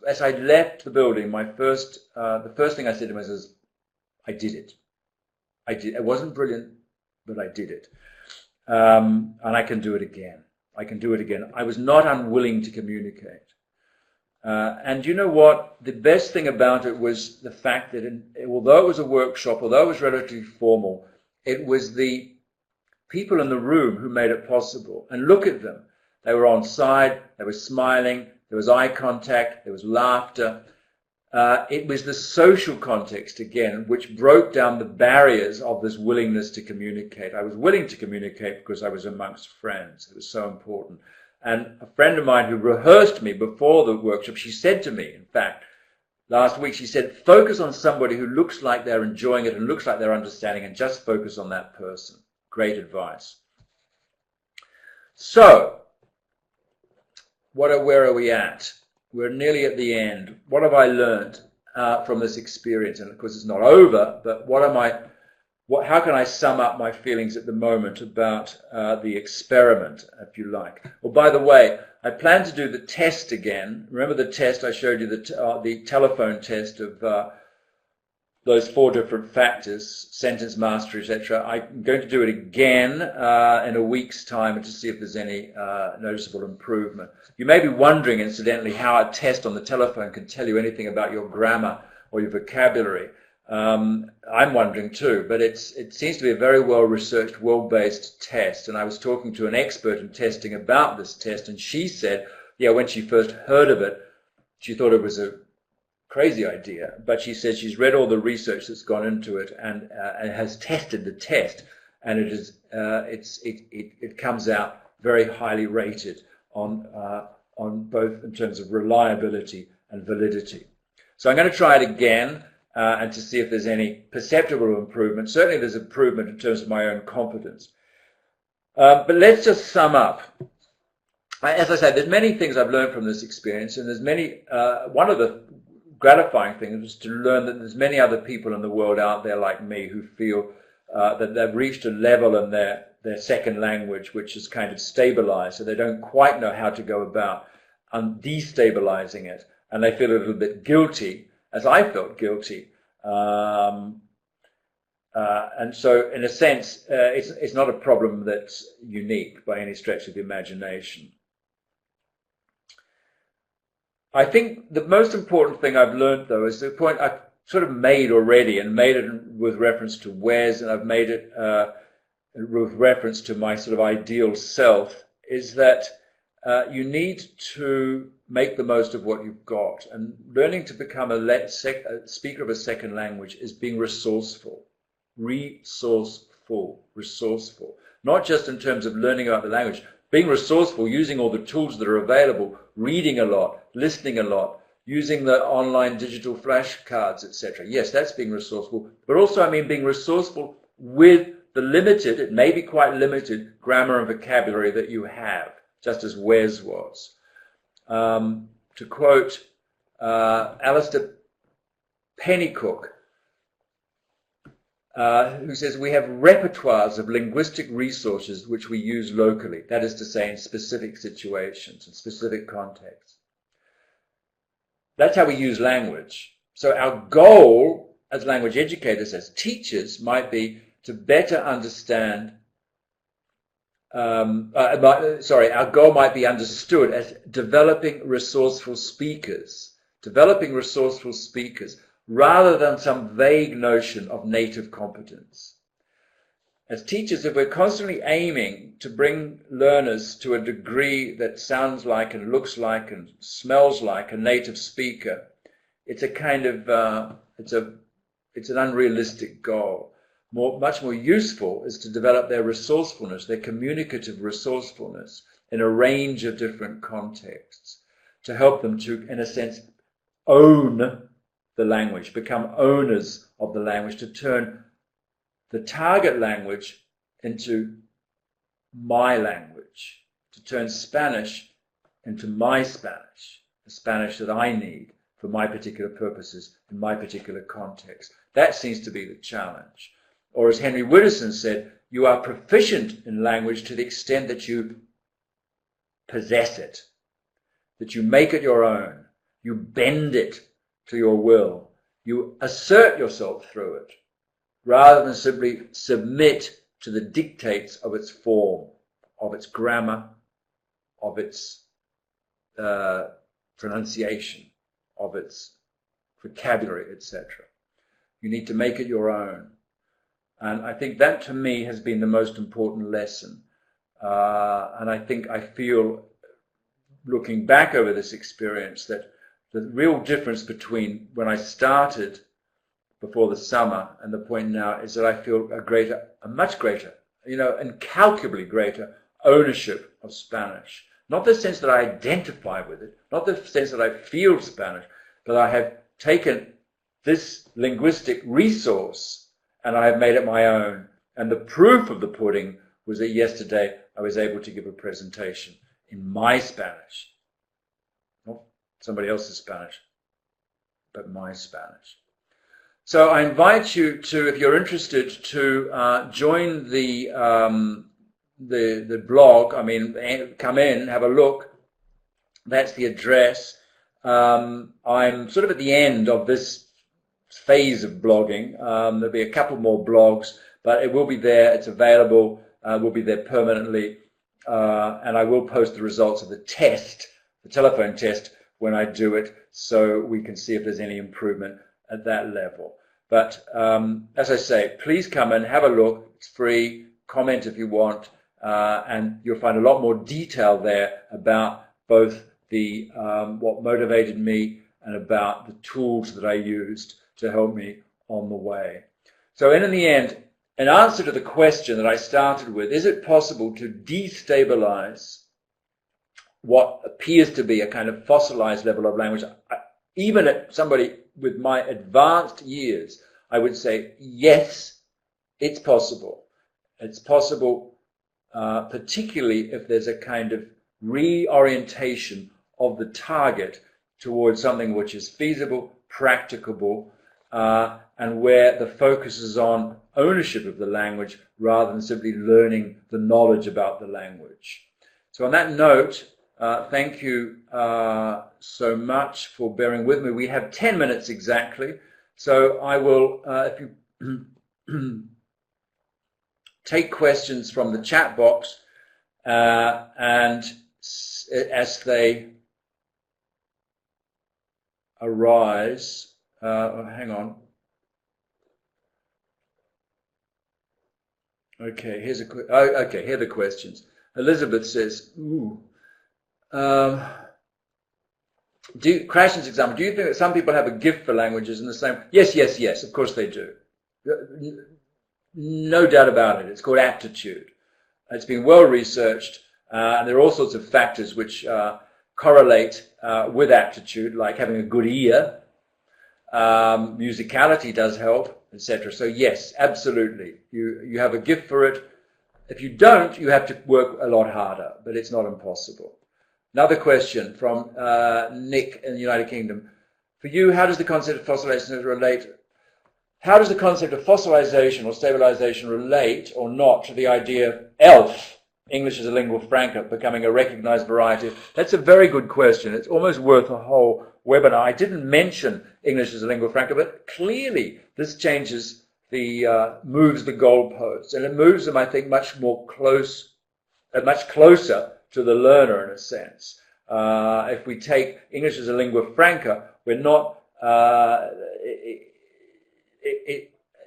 as I left the building, the first thing I said to myself was, I did it. I did. It wasn't brilliant, but I did it. And I can do it again. I can do it again. I was not unwilling to communicate. And you know what? The best thing about it was the fact that although it was a workshop, although it was relatively formal, it was the people in the room who made it possible. And look at them. They were on side, they were smiling, there was eye contact, there was laughter. It was the social context, again, which broke down the barriers of this willingness to communicate. I was willing to communicate because I was amongst friends. It was so important. And a friend of mine who rehearsed me before the workshop, she said to me, in fact, last week, she said, focus on somebody who looks like they're enjoying it and looks like they're understanding, and just focus on that person. Great advice. So, where are we at? We're nearly at the end. What have I learned from this experience? And of course, it's not over, but how can I sum up my feelings at the moment about the experiment, if you like? Well, by the way, I plan to do the test again. Remember the test I showed you, the telephone test of those 4 different factors, sentence mastery, etc. I'm going to do it again in a week's time to see if there's any noticeable improvement. You may be wondering, incidentally, how a test on the telephone can tell you anything about your grammar or your vocabulary. I'm wondering too, but it seems to be a very well-researched, well-based test. And I was talking to an expert in testing about this test, and she said, yeah, when she first heard of it, she thought it was a crazy idea, but she says she's read all the research that's gone into it and has tested the test, and it comes out very highly rated on on both in terms of reliability and validity. So I'm going to try it again and to see if there's any perceptible improvement. Certainly there's improvement in terms of my own competence. But let's just sum up. As I said, there's many things I've learned from this experience, and there's many, one of the gratifying things is to learn that there's many other people in the world out there like me who feel that they've reached a level in their second language which is kind of stabilized, so they don't quite know how to go about destabilizing it, and they feel a little bit guilty, as I felt guilty. And so, in a sense, it's not a problem that's unique by any stretch of the imagination. I think the most important thing I've learned, though, is the point I've sort of made already, and made it with reference to Wes, and I've made it with reference to my sort of ideal self, is that you need to make the most of what you've got. And learning to become a speaker of a second language is being resourceful. Resourceful. Not just in terms of learning about the language, being resourceful, using all the tools that are available, reading a lot, listening a lot, using the online digital flashcards, etc. Yes, that's being resourceful. But also, I mean, being resourceful with the limited, it may be quite limited, grammar and vocabulary that you have, just as Wes was. To quote Alistair Pennycook, who says, we have repertoires of linguistic resources which we use locally, that is to say, in specific situations, in specific contexts. That's how we use language. So our goal as language educators, as teachers, might be to better understand, our goal might be understood as developing resourceful speakers, rather than some vague notion of native competence. As teachers, if we're constantly aiming to bring learners to a degree that sounds like and looks like and smells like a native speaker, it's a kind of, it's an unrealistic goal. Much more useful is to develop their resourcefulness, their communicative resourcefulness in a range of different contexts, to help them to, in a sense, own the language, become owners of the language, to turn the target language into my language, to turn Spanish into my Spanish, the Spanish that I need for my particular purposes in my particular context. That seems to be the challenge. Or as Henry Widdowson said, you are proficient in language to the extent that you possess it, that you make it your own, you bend it to your will, you assert yourself through it, rather than simply submit to the dictates of its form, of its grammar, of its pronunciation, of its vocabulary, etc. You need to make it your own. And I think that, to me, has been the most important lesson. And I feel, looking back over this experience, that the real difference between when I started before the summer and the point now is that I feel a much greater, incalculably greater ownership of Spanish. Not the sense that I identify with it, not the sense that I feel Spanish, but I have taken this linguistic resource and I have made it my own. And the proof of the pudding was that yesterday I was able to give a presentation in my Spanish. Not somebody else's Spanish, but my Spanish. So I invite you to, if you're interested, to join the blog. I mean, come in, have a look. That's the address. I'm sort of at the end of this phase of blogging. There'll be a couple more blogs, but it will be there. It's available. Will be there permanently. And I will post the results of the test, the telephone test, when I do it, so we can see if there's any improvement at that level. But as I say, please come and have a look. It's free. Comment if you want, and you'll find a lot more detail there about both the what motivated me and about the tools that I used to help me on the way. So in the end, in answer to the question that I started with, is it possible to destabilize what appears to be a kind of fossilized level of language. Even at somebody with my advanced years, I would say, yes, it's possible. It's possible, particularly if there's a kind of reorientation of the target towards something which is feasible, practicable, and where the focus is on ownership of the language rather than simply learning the knowledge about the language. So on that note, thank you so much for bearing with me. We have 10 minutes exactly, so I will, if you take questions from the chat box, and as they arise, hang on. Okay, here's okay, here are the questions. Elizabeth says, ooh, Krashen's example, do you think that some people have a gift for languages in the same? Yes, yes, yes, of course they do. No doubt about it. It's called aptitude. It's been well researched, and there are all sorts of factors which correlate with aptitude, like having a good ear. Musicality does help, etc. So yes, absolutely. You have a gift for it. If you don't, you have to work a lot harder, but it's not impossible. Another question from Nick in the United Kingdom. For you, how does the concept of fossilization relate? How does the concept of fossilization or stabilization relate or not to the idea of ELF, English as a lingua franca, becoming a recognized variety? That's a very good question. It's almost worth a whole webinar. I didn't mention English as a lingua franca, but clearly this changes the, moves the goalposts, and it moves them, I think, much closer to the learner in a sense. If we take English as a lingua franca, we're not,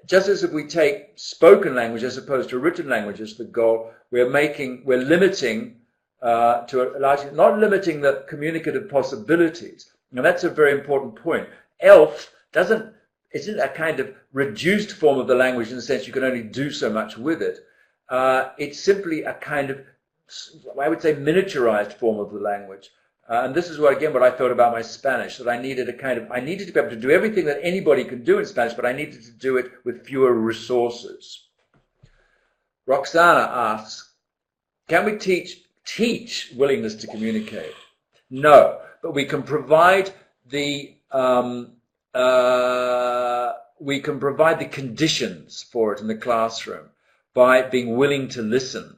just as if we take spoken language as opposed to written language as the goal, we're limiting to a large, not limiting the communicative possibilities. Now that's a very important point. ELF isn't a kind of reduced form of the language in the sense you can only do so much with it. It's simply a kind of, I would say, miniaturized form of the language. And this is what I thought about my Spanish, that I needed to be able to do everything that anybody can do in Spanish, but I needed to do it with fewer resources. Roxana asks, can we teach willingness to communicate? No, but we can provide the conditions for it in the classroom by being willing to listen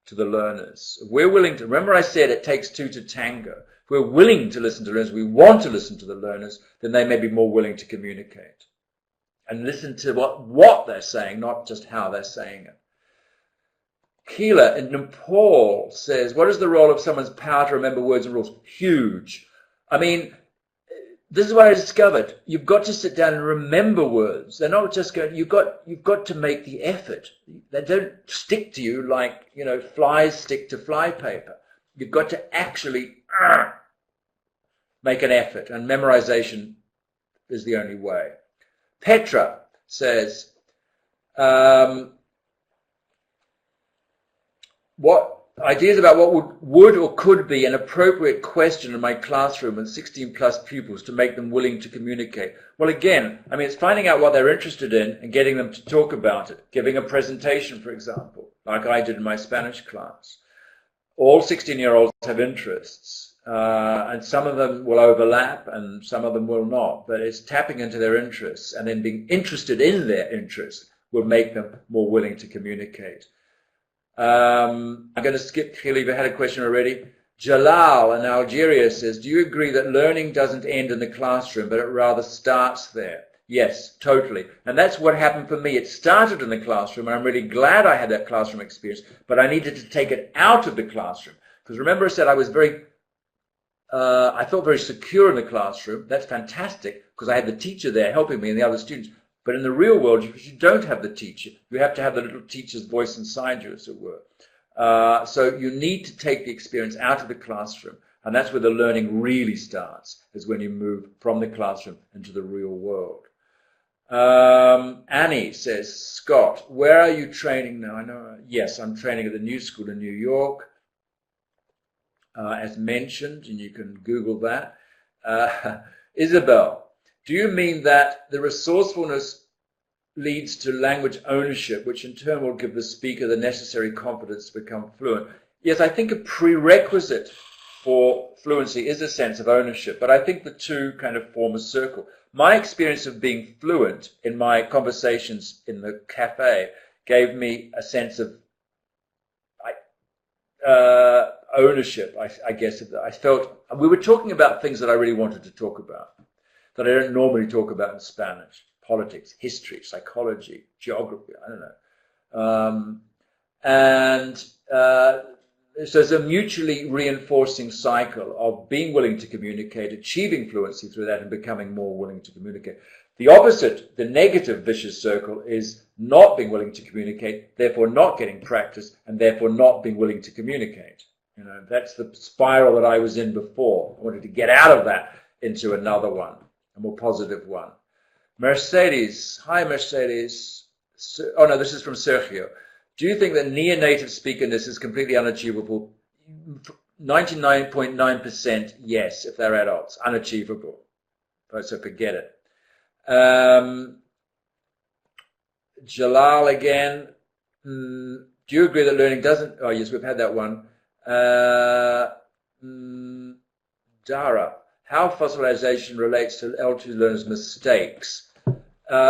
to the learners. If we're willing to, remember I said it takes two to tango. If we're willing to listen to learners, we want to listen to the learners, then they may be more willing to communicate. And listen to what they're saying, not just how they're saying it. Keela in Nepal says, what is the role of someone's power to remember words and rules? Huge. I mean, this is what I discovered. You've got to sit down and remember words. They're not just going, you've got to make the effort. They don't stick to you like, flies stick to fly paper. You've got to actually make an effort, and memorization is the only way. Petra says, what ideas about what would or could be an appropriate question in my classroom with 16 plus pupils to make them willing to communicate? Well, again, I mean, it's finding out what they're interested in and getting them to talk about it. Giving a presentation, for example, like I did in my Spanish class. All 16-year-olds have interests, and some of them will overlap and some of them will not, but it's tapping into their interests, and then being interested in their interests will make them more willing to communicate. I'm going to skip Khili, we had a question already. Jalal in Algeria says, do you agree that learning doesn't end in the classroom, but it rather starts there? Yes, totally. And that's what happened for me. It started in the classroom, and I'm really glad I had that classroom experience, but I needed to take it out of the classroom. Because remember I said I was I felt very secure in the classroom. That's fantastic, because I had the teacher there helping me and the other students. But in the real world, you don't have the teacher. You have to have the little teacher's voice inside you, as it were. So you need to take the experience out of the classroom. And that's where the learning really starts, is when you move from the classroom into the real world. Annie says, Scott, where are you training now? I know. Yes, I'm training at the New School in New York. as mentioned, and you can Google that. Isabel, do you mean that the resourcefulness leads to language ownership, which in turn will give the speaker the necessary confidence to become fluent? Yes, I think a prerequisite for fluency is a sense of ownership, but I think the two kind of form a circle. My experience of being fluent in my conversations in the cafe gave me a sense of ownership, I guess. I felt we were talking about things that I really wanted to talk about, that I don't normally talk about in Spanish: politics, history, psychology, geography. I don't know. So it's a mutually reinforcing cycle of being willing to communicate, achieving fluency through that, and becoming more willing to communicate. The opposite, the negative vicious circle, is not being willing to communicate, therefore not getting practice, and therefore not being willing to communicate. You know, that's the spiral that I was in before. I wanted to get out of that into another one, a more positive one. Mercedes, hi Mercedes. Oh no, this is from Sergio. Do you think that neonative speakerness is completely unachievable? 99.9% yes, if they're adults. Unachievable. So forget it. Jalal again. Do you agree that learning doesn't... Oh, yes, we've had that one. Dara. How fossilization relates to L2 learners' mistakes.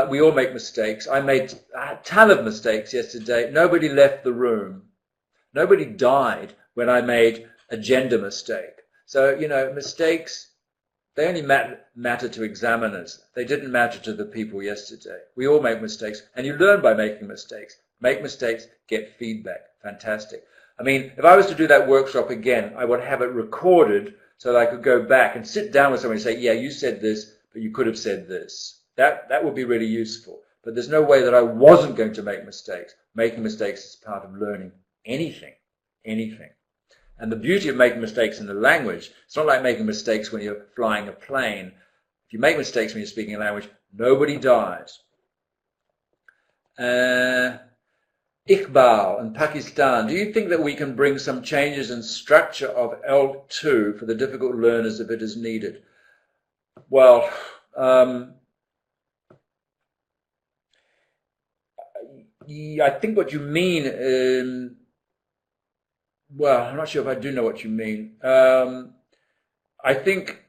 We all make mistakes. I made a ton of mistakes yesterday. Nobody left the room. Nobody died when I made a gender mistake. So, you know, mistakes, they only matter to examiners. They didn't matter to the people yesterday. We all make mistakes, and you learn by making mistakes. Make mistakes, get feedback. Fantastic. I mean, if I was to do that workshop again, I would have it recorded so that I could go back and sit down with somebody and say, yeah, you said this, but you could have said this. That would be really useful. But there's no way that I wasn't going to make mistakes. Making mistakes is part of learning anything. And the beauty of making mistakes in the language, it's not like making mistakes when you're flying a plane. If you make mistakes when you're speaking a language, nobody dies. Iqbal in Pakistan, do you think that we can bring some changes in structure of L2 for the difficult learners if it is needed? Well, I think what you mean, well, I'm not sure if I do know what you mean. I think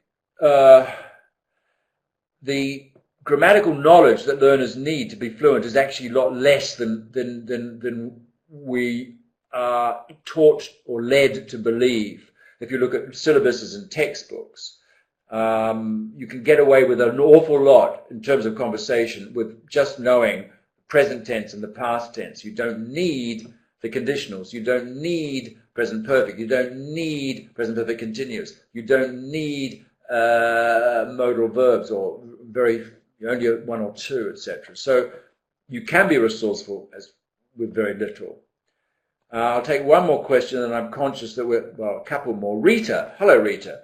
the grammatical knowledge that learners need to be fluent is actually a lot less than we are taught or led to believe. If you look at syllabuses and textbooks, you can get away with an awful lot in terms of conversation with just knowing present tense and the past tense. You don't need the conditionals. You don't need present perfect. You don't need present perfect continuous. You don't need modal verbs or only one or two, etc. So you can be resourceful with very little. I'll take one more question, and I'm conscious that a couple more. Rita. Hello, Rita.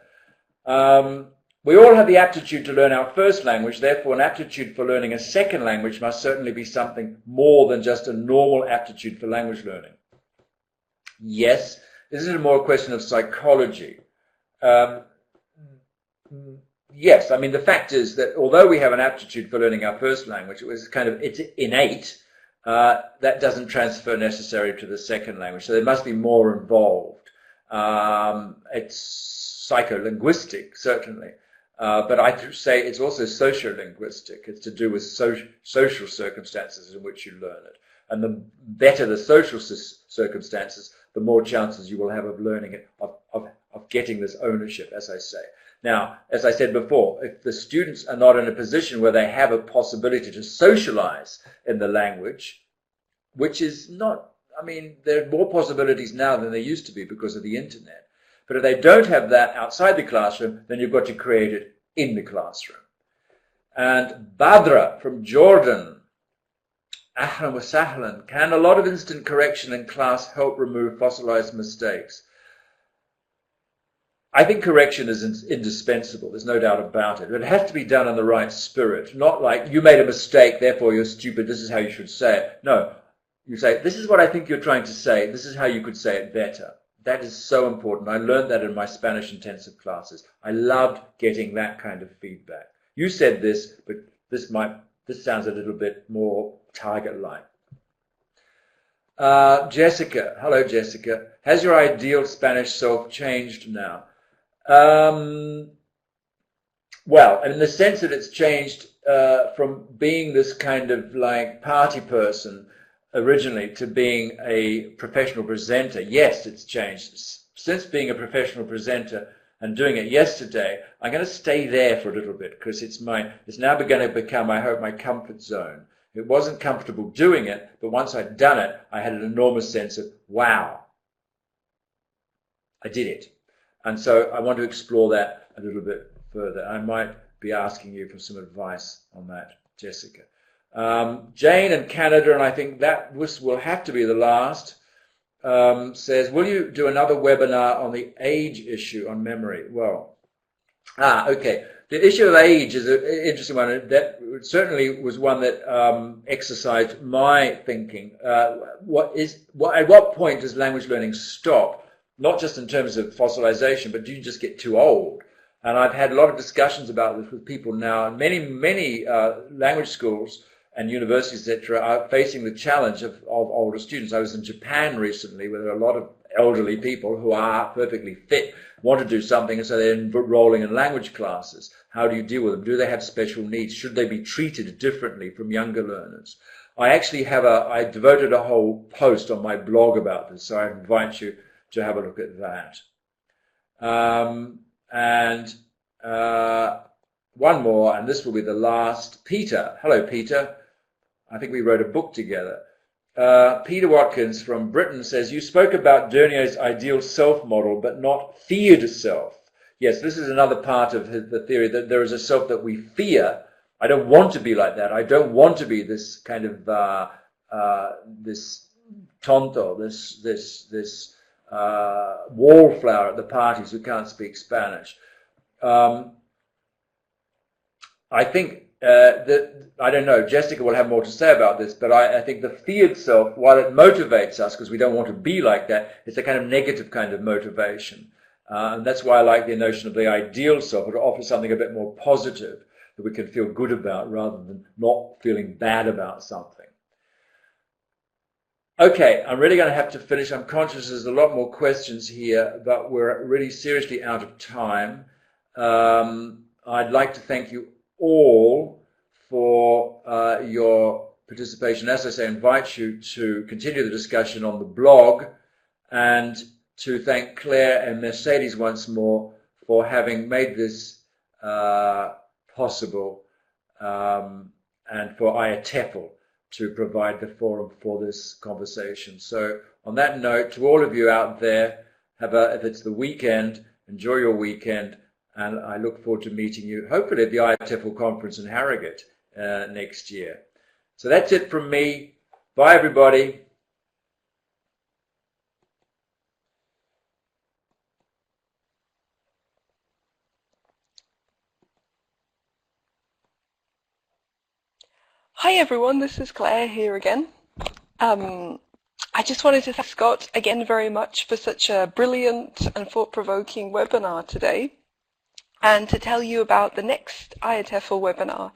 We all have the aptitude to learn our first language, therefore an aptitude for learning a second language must certainly be something more than just a normal aptitude for language learning. Yes, this is more a question of psychology. Yes, I mean, the fact is that although we have an aptitude for learning our first language, it's innate, that doesn't transfer necessarily to the second language. So there must be more involved. It's psycholinguistic, certainly. But I say it's also sociolinguistic. It's to do with social circumstances in which you learn it. And the better the social circumstances, the more chances you will have of learning it, of getting this ownership, as I say. Now, as I said before, if the students are not in a position where they have a possibility to socialize in the language, which is not, I mean, there are more possibilities now than there used to be because of the internet. But if they don't have that outside the classroom, then you've got to create it in the classroom. And Badra from Jordan, Ahlan wa sahlan, can a lot of instant correction in class help remove fossilized mistakes? I think correction is indispensable. There's no doubt about it. But it has to be done in the right spirit. Not like, you made a mistake, therefore you're stupid, this is how you should say it. No. You say, this is what I think you're trying to say. This is how you could say it better. That is so important. I learned that in my Spanish intensive classes. I loved getting that kind of feedback. You said this, but this sounds a little bit more target-like. Jessica, hello Jessica. Has your ideal Spanish self changed now? Well, in the sense that it's changed from being this kind of like party person originally to being a professional presenter. Yes, it's changed. Since being a professional presenter and doing it yesterday, I'm going to stay there for a little bit because it's now going to become, I hope, my comfort zone. It wasn't comfortable doing it, but once I'd done it, I had an enormous sense of, wow, I did it. And so I want to explore that a little bit further. I might be asking you for some advice on that, Jessica. Jane in Canada, and I think that will have to be the last, says, will you do another webinar on the age issue on memory? Well, okay. The issue of age is an interesting one. That certainly was one that exercised my thinking. At what point does language learning stop? Not just in terms of fossilization, but do you just get too old? And I've had a lot of discussions about this with people now. Many language schools and universities, etc., are facing the challenge of older students. I was in Japan recently where there are a lot of elderly people who are perfectly fit, want to do something, and so they're enrolling in language classes. How do you deal with them? Do they have special needs? Should they be treated differently from younger learners? I actually I devoted a whole post on my blog about this, so I invite you to have a look at that. One more, and this will be the last. Peter. Hello, Peter. I think we wrote a book together. Peter Watkins from Britain says, you spoke about Dernier's ideal self model, but not feared self. Yes, this is another part of the theory, that there is a self that we fear. I don't want to be like that. I don't want to be this kind of, this tonto, this wallflower at the parties who can't speak Spanish. I think I don't know, Jessica will have more to say about this, but I think the feared self, while it motivates us because we don't want to be like that, it's a kind of negative kind of motivation. And that's why I like the notion of the ideal self. It offers something a bit more positive that we can feel good about rather than not feeling bad about something. Okay, I'm really going to have to finish. I'm conscious there's a lot more questions here, but we're really seriously out of time. I'd like to thank you all for your participation. As I say, I invite you to continue the discussion on the blog, and to thank Claire and Mercedes once more for having made this possible, and for IATEFL to provide the forum for this conversation. So on that note, to all of you out there, if it's the weekend, enjoy your weekend, and I look forward to meeting you, hopefully at the IATEFL conference in Harrogate next year. So that's it from me. Bye, everybody. Hi everyone, this is Claire here again. I just wanted to thank Scott again very much for such a brilliant and thought-provoking webinar today, and to tell you about the next IATEFL webinar.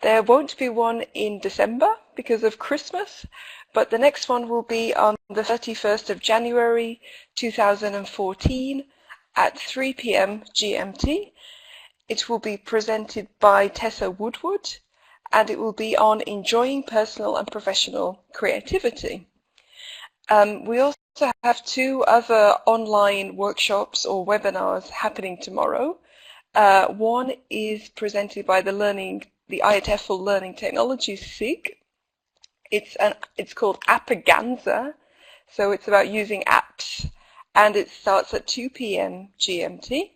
There won't be one in December because of Christmas, but the next one will be on the 31st of January 2014 at 3 p.m. GMT. It will be presented by Tessa Woodward, and it will be on enjoying personal and professional creativity. We also have 2 other online workshops or webinars happening tomorrow. One is presented by the IATEFL Learning Technologies SIG. It's called Appaganza, so it's about using apps, and it starts at 2 p.m. GMT.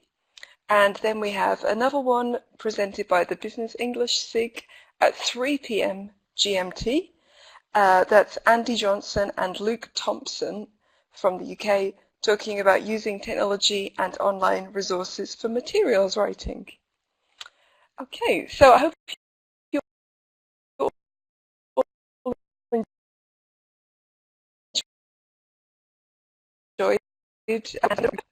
And then we have another one presented by the Business English SIG at 3 p.m. GMT. That's Andy Johnson and Luke Thompson from the UK talking about using technology and online resources for materials writing. Okay, so I hope you all enjoyed uh,